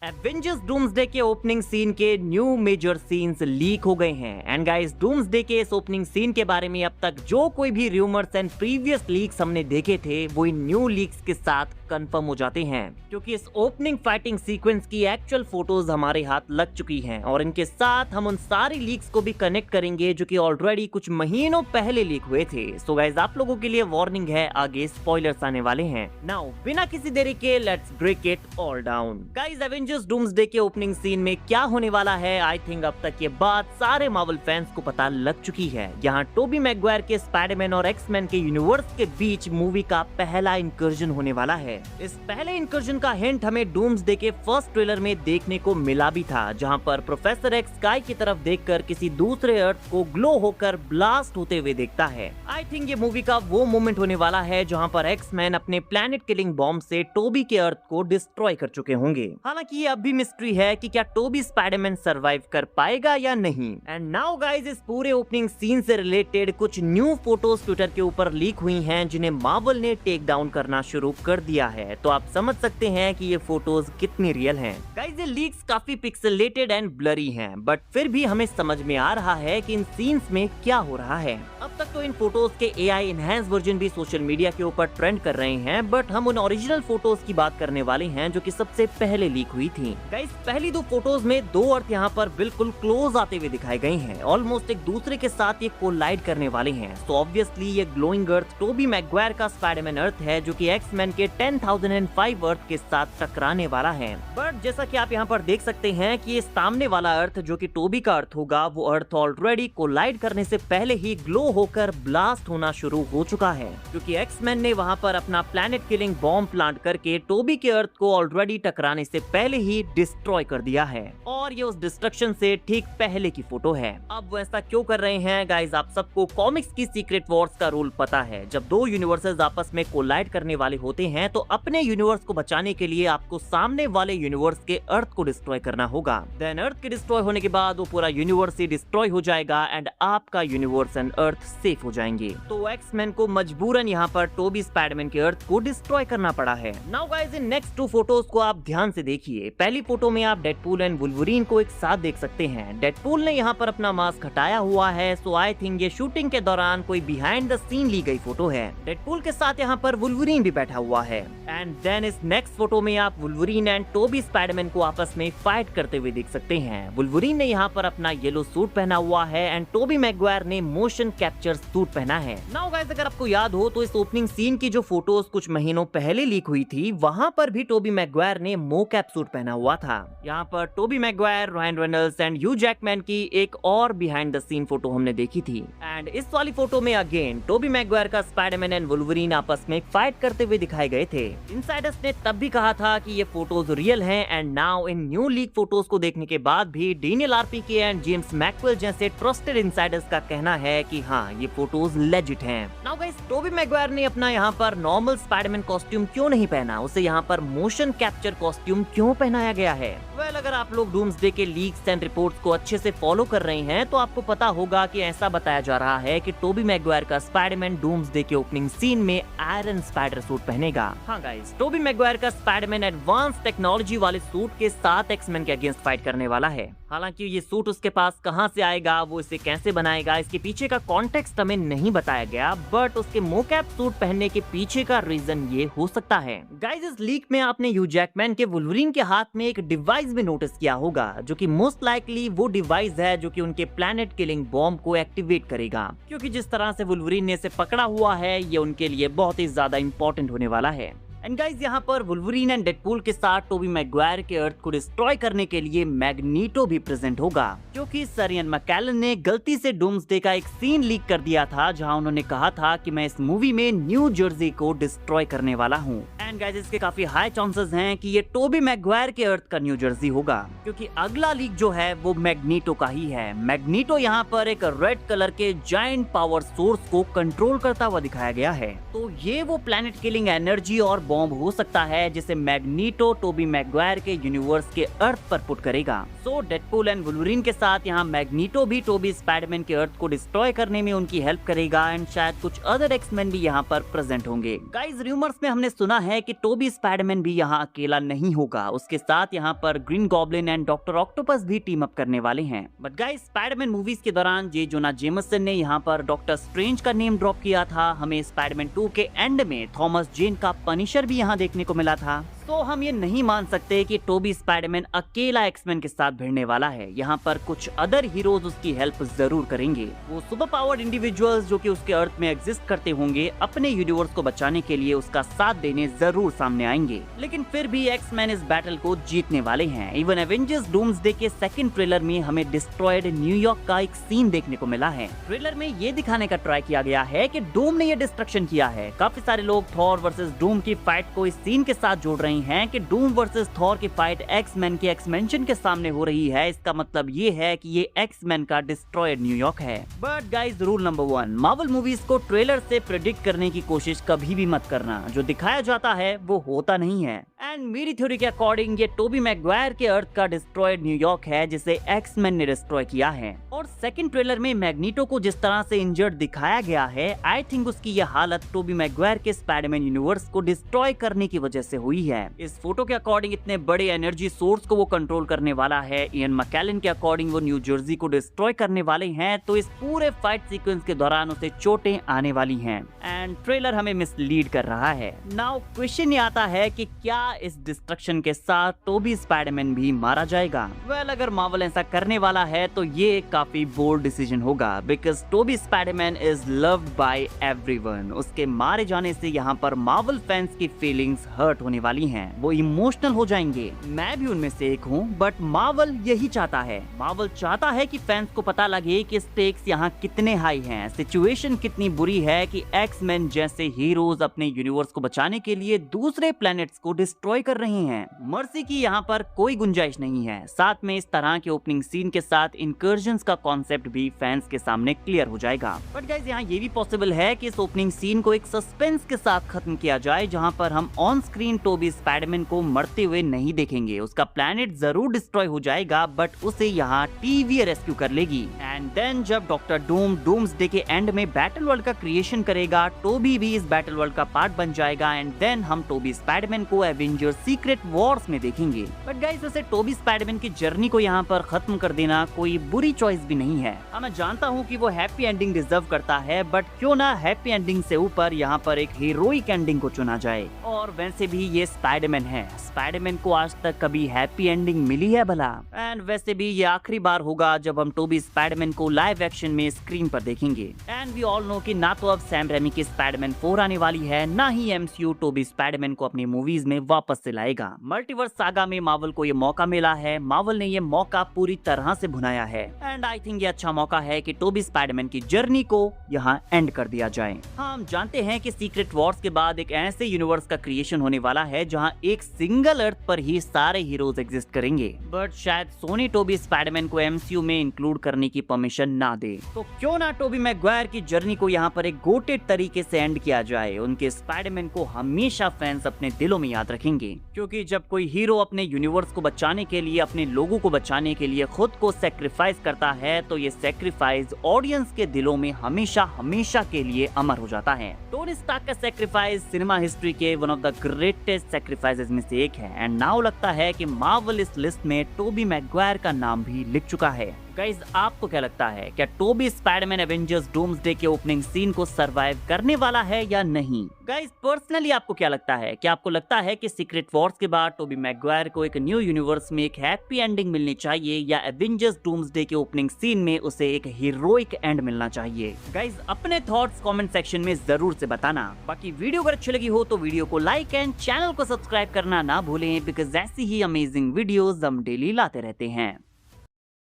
Avengers Doomsday के opening scene के new major scenes leak हो गए हैं एंड गाइस डूम्सडे के इस ओपनिंग सीन के बारे में अब तक जो कोई भी रूमर्स एंड प्रीवियस लीक्स हमने देखे थे वो इन न्यू लीक्स के साथ कंफर्म हो जाते हैं, क्योंकि इस ओपनिंग फाइटिंग सीक्वेंस की एक्चुअल फोटोज हमारे हाथ लग चुकी हैं और इनके साथ हम उन सारी लीक्स को भी कनेक्ट करेंगे जो कि ऑलरेडी कुछ महीनों पहले लीक हुए थे। सो गाइस आप लोगों के लिए वार्निंग है, आगे स्पॉयलर्स आने वाले हैं। नाउ बिना किसी देरी के let's break it all down. Guys Avengers Doomsday के ओपनिंग सीन में क्या होने वाला है, आई थिंक अब तक ये बात सारे मार्वल फैंस को पता लग चुकी है। यहाँ टोबी मैगवायर के स्पाइडरमैन और एक्समैन के यूनिवर्स के बीच मूवी का पहला इंकर्जन होने वाला है। इस पहले इंकर्जन का हिंट हमें डूम्सडे के फर्स्ट ट्रेलर में देखने को मिला भी था, जहां पर प्रोफेसर एक्स स्काई की तरफ देखकर किसी दूसरे अर्थ को ग्लो होकर ब्लास्ट होते हुए देखता है। आई थिंक ये मूवी का वो मोमेंट होने वाला है जहां पर एक्समैन अपने प्लैनेट किलिंग बॉम्ब से टोबी के अर्थ को डिस्ट्रॉय कर चुके होंगे। हालांकि ये अब भी मिस्ट्री है कि क्या टोबी स्पाइडरमैन सरवाइव कर पाएगा या नहीं। एंड नाउ गाइस इस पूरे ओपनिंग सीन से रिलेटेड कुछ न्यू फोटोज ट्विटर के ऊपर लीक हुई हैं जिन्हें मार्वल ने टेक डाउन करना शुरू कर दिया है, तो आप समझ सकते हैं कि ये फोटोज कितनी रियल हैं। गाइस ये लीक्स काफी पिक्सेलेटेड एंड ब्लरी हैं, बट फिर भी हमें समझ में आ रहा है कि इन सीन्स में क्या हो रहा है। अब तक तो इन फोटोज के एआई एनहांस वर्जन भी सोशल मीडिया के ऊपर ट्रेंड कर रहे हैं, बट हम उन ओरिजिनल फोटोज की बात करने वाले हैं जो कि सबसे पहले लीक हुई थी। गाइस पहली दो फोटोज में दो अर्थ यहाँ पर बिल्कुल क्लोज आते हुए दिखाए गए हैं, ऑलमोस्ट एक दूसरे के साथ ये कोलाइड करने वाले हैं। तो ऑब्वियसली ये ग्लोइंग अर्थ टोबी मैगवायर का स्पाइडरमैन अर्थ है जो कि एक्समैन के 10,005 अर्थ के साथ टकराने वाला है। बट जैसा कि आप यहाँ पर देख सकते हैं कि ये सामने वाला अर्थ जो कि टोबी का अर्थ होगा, वो अर्थ ऑलरेडी कोलाइड करने से पहले ही ग्लो होकर ब्लास्ट होना शुरू हो चुका है, क्योंकि एक्समैन ने वहाँ पर अपना प्लैनेट किलिंग बॉम्ब प्लांट करके टोबी के अर्थ को ऑलरेडी टकराने से पहले ही डिस्ट्रॉय कर दिया है। और ये उस डिस्ट्रक्शन से ठीक पहले की फोटो है। अब वो ऐसा क्यों कर रहे हैं गाइस, आप सबको कॉमिक्स की सीक्रेट वॉर्स का रूल पता है। जब दो यूनिवर्सेस आपस में कोलाइड करने वाले होते हैं तो अपने यूनिवर्स को बचाने के लिए आपको सामने वाले यूनिवर्स के अर्थ को डिस्ट्रॉय करना होगा। देन अर्थ के डिस्ट्रॉय होने के बाद वो पूरा यूनिवर्स ही डिस्ट्रॉय हो जाएगा एंड आपका यूनिवर्स एंड अर्थ सेफ हो जाएंगे। तो एक्समैन को मजबूरन यहाँ पर टोबी स्पाइडरमैन के अर्थ को डिस्ट्रॉय करना पड़ा है। Now guys in next two photos को आप ध्यान से देखिए। पहली फोटो में आप डेडपूल एंड वुल्वरीन को एक साथ देख सकते हैं। डेडपूल ने यहाँ पर अपना मास्क हटाया हुआ है, सो आई थिंक ये शूटिंग के दौरान कोई बिहाइंड द सीन ली गई फोटो है। डेडपूल के साथ यहाँ पर वुल्वरीन भी बैठा हुआ है। एंड देन इस नेक्स्ट फोटो में आप वुल्वरीन एंड टोबी स्पाइडरमैन को आपस में फाइट करते हुए देख सकते हैं। वुल्वरीन ने यहाँ पर अपना येलो सूट पहना हुआ है एंड टोबी मैगवायर ने मोशन कैप्चर सूट पहना है। नाउ गाइस अगर आपको याद हो तो इस ओपनिंग सीन की जो फोटोज कुछ महीनों पहले लीक हुई थी, वहाँ पर भी टोबी मैगवायर ने मोकैप सूट पहना हुआ था। यहाँ पर Tobey Maguire, Ryan Reynolds and Hugh Jackman की एक और बिहाइंड द सीन फोटो हमने देखी थी। एंड इस वाली फोटो में अगेन टोबी मैगवायर का स्पाइडरमैन एंड वुल्वरीन आपस में फाइट करते हुए दिखाए गए थे। इनसाइडर्स ने तब भी कहा था कि ये फोटोज रियल हैं and now in new leak photos को देखने के बाद भी डेनियल आरपीके एंड जेम्स मैकवेल जैसे ट्रस्टेड इनसाइडर्स का कहना है कि हाँ ये फोटोज लेजिट हैं। नाउ गाइस टोबी मैगवायर ने अपना यहाँ पर नॉर्मल स्पाइडरमैन कॉस्ट्यूम क्यों नहीं पहना, उसे यहाँ पर मोशन कैप्चर कॉस्ट्यूम क्यों पहनाया गया है? वेल अगर आप लोग डूम्सडे के लीक्स एंड रिपोर्ट्स को अच्छे से फॉलो कर रहे हैं तो आपको पता होगा कि ऐसा बताया जा रहा है कि टोबी मैगवायर का स्पाइडरमैन डूम्सडे के ओपनिंग सीन में आयरन स्पाइडर सूट पहनेगा। हाँ गाइस टोबी मैगवायर का स्पाइडरमैन एडवांस टेक्नोलॉजी वाले सूट के साथ एक्समैन के अगेंस्ट फाइट करने वाला है। हालांकि ये सूट उसके पास कहां से आएगा, वो इसे कैसे बनाएगा, इसके पीछे का कॉन्टेक्स्ट हमें नहीं बताया गया, बट उसके मोकैप सूट पहनने के पीछे का रीजन ये हो सकता है। गाइस इस लीक में आपने ह्यू जैकमैन के वुल्वरीन के हाथ में एक डिवाइस भी नोटिस किया होगा, जो कि मोस्ट लाइकली वो डिवाइस है जो कि उनके प्लैनेट किलिंग बॉम्ब को एक्टिवेट करेगा, क्योंकि जिस तरह से वुल्वरीन ने इसे पकड़ा हुआ है ये उनके लिए बहुत ही ज्यादा इंपॉर्टेंट होने वाला है। एंड गाइस यहाँ पर वुल्वरीन एंड डेडपूल के साथ टोबी मैगवायर के अर्थ को डिस्ट्रॉय करने के लिए मैग्नीटो भी प्रेजेंट होगा, क्योंकि सर इयन मैकेलन ने गलती से डूम्सडे का एक सीन लीक कर दिया था जहां उन्होंने कहा था कि मैं इस मूवी में न्यू जर्सी को डिस्ट्रॉय करने वाला हूं। एंड गाइस इसके काफी हाई चांसेस हैं कि ये टोबी मैगवायर के अर्थ का न्यू जर्सी होगा, क्योंकि अगला लीक जो है वो मैग्नीटो का ही है। मैग्नीटो यहाँ पर एक रेड कलर के जायंट पावर सोर्स को कंट्रोल करता हुआ दिखाया गया है, तो ये वो प्लैनेट किलिंग एनर्जी और बॉम्ब हो सकता है जिसे मैग्नीटो टोबी मैगवायर के यूनिवर्स के अर्थ पर पुट करेगा। सो डेडपूल एंड वुल्वरीन के साथ यहाँ मैग्नीटो भी टोबी स्पाइडरमैन के अर्थ को डिस्ट्रॉय करने में उनकी हेल्प करेगा एंड शायद कुछ अदर एक्समैन भी यहाँ पर प्रेजेंट होंगे। गाइस रूमर्स में हमने सुना है कि टोबी स्पाइडरमैन भी यहाँ अकेला नहीं होगा, उसके साथ यहाँ पर green goblin and doctor octopus भी टीम अप करने वाले हैं। बट गाइस स्पाइडरमैन मूवीज के दौरान जे जोना जेमसन ने यहाँ पर डॉक्टर स्ट्रेंज का नेम ड्रॉप किया था। हमें स्पाइडरमैन 2 के एंड में थॉमस जेन का पनिशर भी यहाँ देखने को मिला था। तो हम ये नहीं मान सकते कि टोबी स्पाइडरमैन अकेला एक्समैन के साथ भिड़ने वाला है। यहाँ पर कुछ अदर हीरोज उसकी हेल्प जरूर करेंगे। वो सुपर पावर्ड इंडिविजुअल्स जो कि उसके अर्थ में एग्जिस्ट करते होंगे अपने यूनिवर्स को बचाने के लिए उसका साथ देने जरूर सामने आएंगे। लेकिन फिर भी एक्समैन इस बैटल को जीतने वाले हैं। इवन एवेंजर्स डूम्सडे के सेकंड ट्रेलर में हमें डिस्ट्रॉयड न्यूयॉर्क का एक सीन देखने को मिला है। ट्रेलर में ये दिखाने का ट्राई किया गया है कि डूम ने ये डिस्ट्रक्शन किया है। काफी सारे लोग थॉर वर्सेस डूम की फाइट को इस सीन के साथ जोड़ रहे हैं कि डूम वर्सेस थॉर की फाइट एक्समैन के एक्समेंशन के सामने हो रही है। इसका मतलब ये है कि ये एक्समैन का डिस्ट्रॉयड न्यूयॉर्क है। But guys rule number 1, Marvel movies को ट्रेलर से प्रेडिक्ट करने की कोशिश कभी भी मत करना। जो दिखाया जाता है वो होता नहीं है। एंड मेरी थ्योरी के अकॉर्डिंग ये टोबी मैगवायर के अर्थ का डिस्ट्रॉयड न्यूयॉर्क है जिसे एक्समैन ने डिस्ट्रॉय किया है। और सेकंड ट्रेलर में मैग्नीटो को जिस तरह से इंजर्ड दिखाया गया है, आई थिंक उसकी यह हालत टोबी मैगवायर के स्पाइडरमैन यूनिवर्स को डिस्ट्रॉय करने की वजह से हुई है। इस फोटो के अकॉर्डिंग इतने बड़े एनर्जी सोर्स को वो कंट्रोल करने वाला है। इयन मैकेलन के अकॉर्डिंग वो न्यू जर्सी को डिस्ट्रॉय करने वाले हैं। तो इस पूरे फाइट सीक्वेंस के दौरान उसे चोटें आने वाली हैं एंड ट्रेलर हमें मिसलीड कर रहा है। नाउ क्वेश्चन ये आता है कि क्या इस डिस्ट्रक्शन के साथ टोबी स्पाइडरमैन भी मारा जाएगा? वेल अगर मार्वल ऐसा करने वाला है तो ये काफी बोल्ड डिसीजन होगा because Tobey Spiderman is loved by everyone. उसके मारे जाने से यहाँ पर मार्वल फैंस की फीलिंग्स हर्ट होने वाली हैं। वो इमोशनल हो जाएंगे। मैं भी उनमें से एक हूँ। बट मार्वल यही चाहता है। मार्वल चाहता है कि फैंस को पता लगे कि स्टेक्स यहाँ कितने हाई हैं, सिचुएशन कितनी बुरी है कि एक्समैन जैसे हीरोज अपने यूनिवर्स को बचाने के लिए दूसरे प्लैनेट्स को डिस्ट्रॉय कर रहे हैं। मर्सी की यहाँ पर कोई गुंजाइश नहीं है। साथ में इस तरह के ओपनिंग सीन के साथ इंकर्जन्स का कॉन्सेप्ट भी फैंस के सामने क्लियर हो जाएगा। बट गाइस यहाँ ये भी पॉसिबल है कि इस ओपनिंग सीन को एक सस्पेंस के साथ खत्म किया जाए जहाँ पर हम ऑन स्क्रीन टोबी स्पाइडरमैन को मरते हुए नहीं देखेंगे। उसका प्लैनेट जरूर डिस्ट्रॉय हो जाएगा बट उसे यहाँ टीवी रेस्क्यू कर लेगी। एंड देन जब डॉक्टर डूम डूम्सडे के एंड में बैटल वर्ल्ड का क्रिएशन करेगा, टोबी भी इस बैटल वर्ल्ड का पार्ट बन जाएगा एंड देन हम टोबी स्पाइडरमैन को एवेंजर्स सीक्रेट वॉर्स में देखेंगे। बट गाइस वैसे टोबी स्पाइडरमैन की जर्नी को यहाँ पर खत्म कर देना कोई बुरी चॉइस भी नहीं है। मैं जानता हूँ कि वो हैप्पी एंडिंग डिजर्व करता है बट क्यों ना हैप्पी एंडिंग से ऊपर यहाँ पर एक हीरोइक एंडिंग को चुना जाए। और वैसे भी ये स्पाइडरमैन है। स्पाइडरमैन को आज तक कभी हैप्पी एंडिंग मिली है भला? एंड वैसे भी ये आखिरी बार होगा जब हम टोबी स्पाइडरमैन को लाइव एक्शन में स्क्रीन पर देखेंगे। एंड वी ऑल नो कि ना तो अब सैम रेमी की स्पाइडरमैन 4 आने वाली है, ना ही एमसीयू टोबी स्पाइडरमैन को अपनी मूवीज में वापस से लाएगा। मल्टीवर्स सागा में मार्वल को ये मौका मिला है। मार्वल ने ये मौका पूरी तरह से भुनाया है एंड आई थिंक ये अच्छा मौका है कि टोबी स्पाइडरमैन की जर्नी को यहाँ एंड कर दिया जाए। हम जानते हैं कि सीक्रेट वॉर्स के बाद एक ऐसे यूनिवर्स का क्रिएशन होने वाला है जहाँ एक सिंगल अर्थ पर ही सारे हीरोज एग्जिस्ट करेंगे। बट शायद सोनी टोबी स्पाइडरमैन को एमसीयू में इंक्लूड करने की परमिशन ना दे। तो क्यों ना टोबी मैगवायर की जर्नी को यहाँ पर एक गोटेड तरीके से एंड किया जाए। उनके स्पाइडरमैन को हमेशा फैंस अपने दिलों में याद रखेंगे क्योंकि जब कोई हीरो अपने यूनिवर्स को बचाने के लिए, अपने लोगों को बचाने के लिए खुद को सेक्रीफाइस करता है तो ये सेक्रीफाइस ऑडियंस के दिलों में हमेशा हमेशा के लिए अमर हो जाता है। टोनी स्टार्क का सेक्रीफाइस सिनेमा हिस्ट्री के one of the greatest sacrifices में से एक है एंड नाउ लगता है कि मार्वल इस लिस्ट में टोबी मैगवायर का नाम भी लिख चुका है। गाइस आपको क्या लगता है, क्या टोबी स्पाइडरमैन एवेंजर्स डूम्सडे के ओपनिंग सीन को सरवाइव करने वाला है या नहीं? गाइस पर्सनली आपको क्या लगता है? क्या आपको लगता है कि सीक्रेट वॉर्स के बाद टोबी मैगवायर को एक न्यू यूनिवर्स में एक हैप्पी एंडिंग मिलनी चाहिए या एवेंजर्स डूम्सडे के ओपनिंग सीन में उसे एक हीरोइक एंड मिलना चाहिए? गाइस अपने थॉट्स कमेंट सेक्शन में जरूर से बताना। बाकी वीडियो अगर अच्छी लगी हो तो वीडियो को लाइक एंड चैनल को सब्सक्राइब करना ना भूलें बिकॉज ऐसी ही अमेजिंग वीडियोस हम डेली लाते रहते हैं।